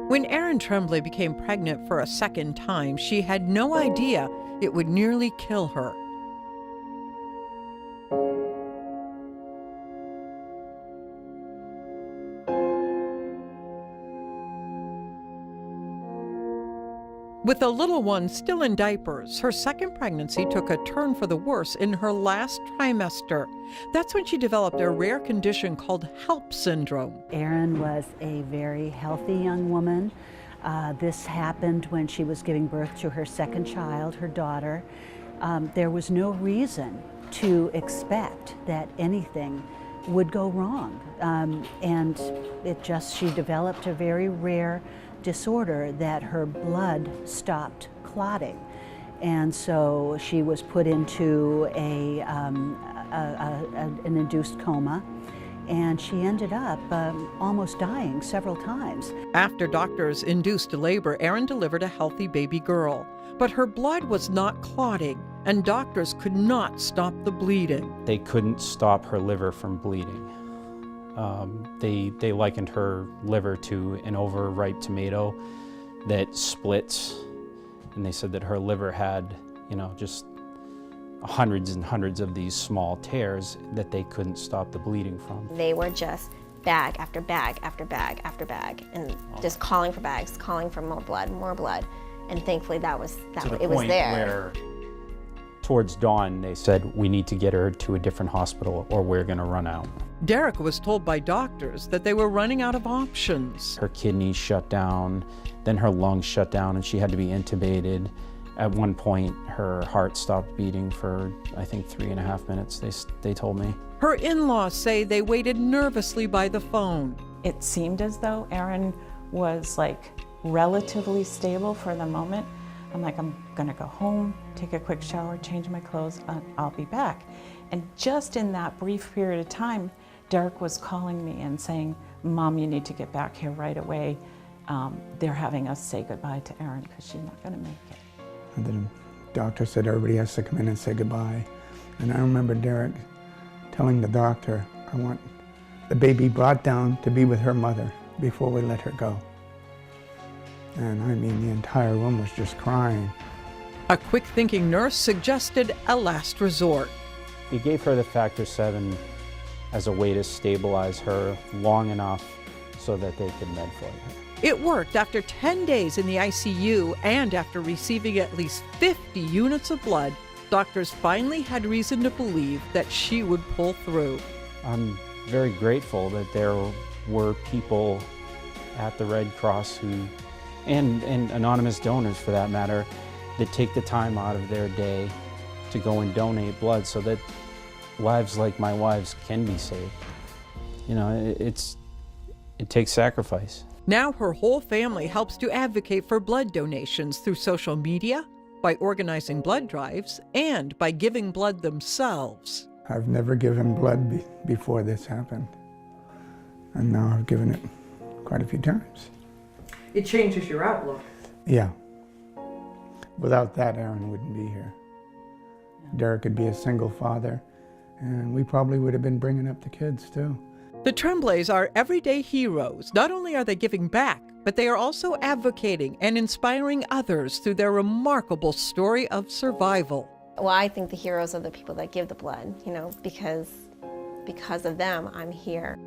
When Erin Tremblay became pregnant for a second time, she had no idea it would nearly kill her. With the little one still in diapers, her second pregnancy took a turn for the worse in her last trimester. That's when she developed a rare condition called HELP syndrome. Erin was a very healthy young woman. This happened when she was giving birth to her second child, her daughter. There was no reason to expect that anything would go wrong. And she developed a very rare disorder that her blood stopped clotting. And so she was put into an induced coma, and she ended up almost dying several times. After doctors induced labor, Erin delivered a healthy baby girl. But her blood was not clotting, and doctors could not stop the bleeding. They couldn't stop her liver from bleeding. They likened her liver to an overripe tomato that splits, and they said that her liver had, just hundreds and hundreds of these small tears that they couldn't stop the bleeding from. They were just bag after bag after bag after bag, and just calling for bags, calling for more blood, and thankfully it was there. To the point where towards dawn they said, we need to get her to a different hospital or we're going to run out. Derek was told by doctors that they were running out of options. Her kidneys shut down, then her lungs shut down, and she had to be intubated. At one point, her heart stopped beating for, I think, 3.5 minutes, they told me. Her in-laws say they waited nervously by the phone. It seemed as though Erin was relatively stable for the moment. I'm gonna go home, take a quick shower, change my clothes, I'll be back. And just in that brief period of time, Derek was calling me and saying, Mom, you need to get back here right away. They're having us say goodbye to Erin because she's not gonna make it. And the doctor said everybody has to come in and say goodbye. And I remember Derek telling the doctor, I want the baby brought down to be with her mother before we let her go. And I mean, the entire room was just crying. A quick-thinking nurse suggested a last resort. He gave her the factor 7 as a way to stabilize her long enough so that they could med flight her. It worked after 10 days in the ICU, and after receiving at least 50 units of blood, doctors finally had reason to believe that she would pull through. I'm very grateful that there were people at the Red Cross and anonymous donors for that matter, that take the time out of their day to go and donate blood so that lives like my wife's can be saved. It takes sacrifice. Now her whole family helps to advocate for blood donations through social media, by organizing blood drives, and by giving blood themselves. I've never given blood before this happened. And now I've given it quite a few times. It changes your outlook. Yeah. Without that, Erin wouldn't be here. Derek could be a single father, and we probably would have been bringing up the kids too. The Tremblays are everyday heroes. Not only are they giving back, but they are also advocating and inspiring others through their remarkable story of survival. Well, I think the heroes are the people that give the blood, because of them, I'm here.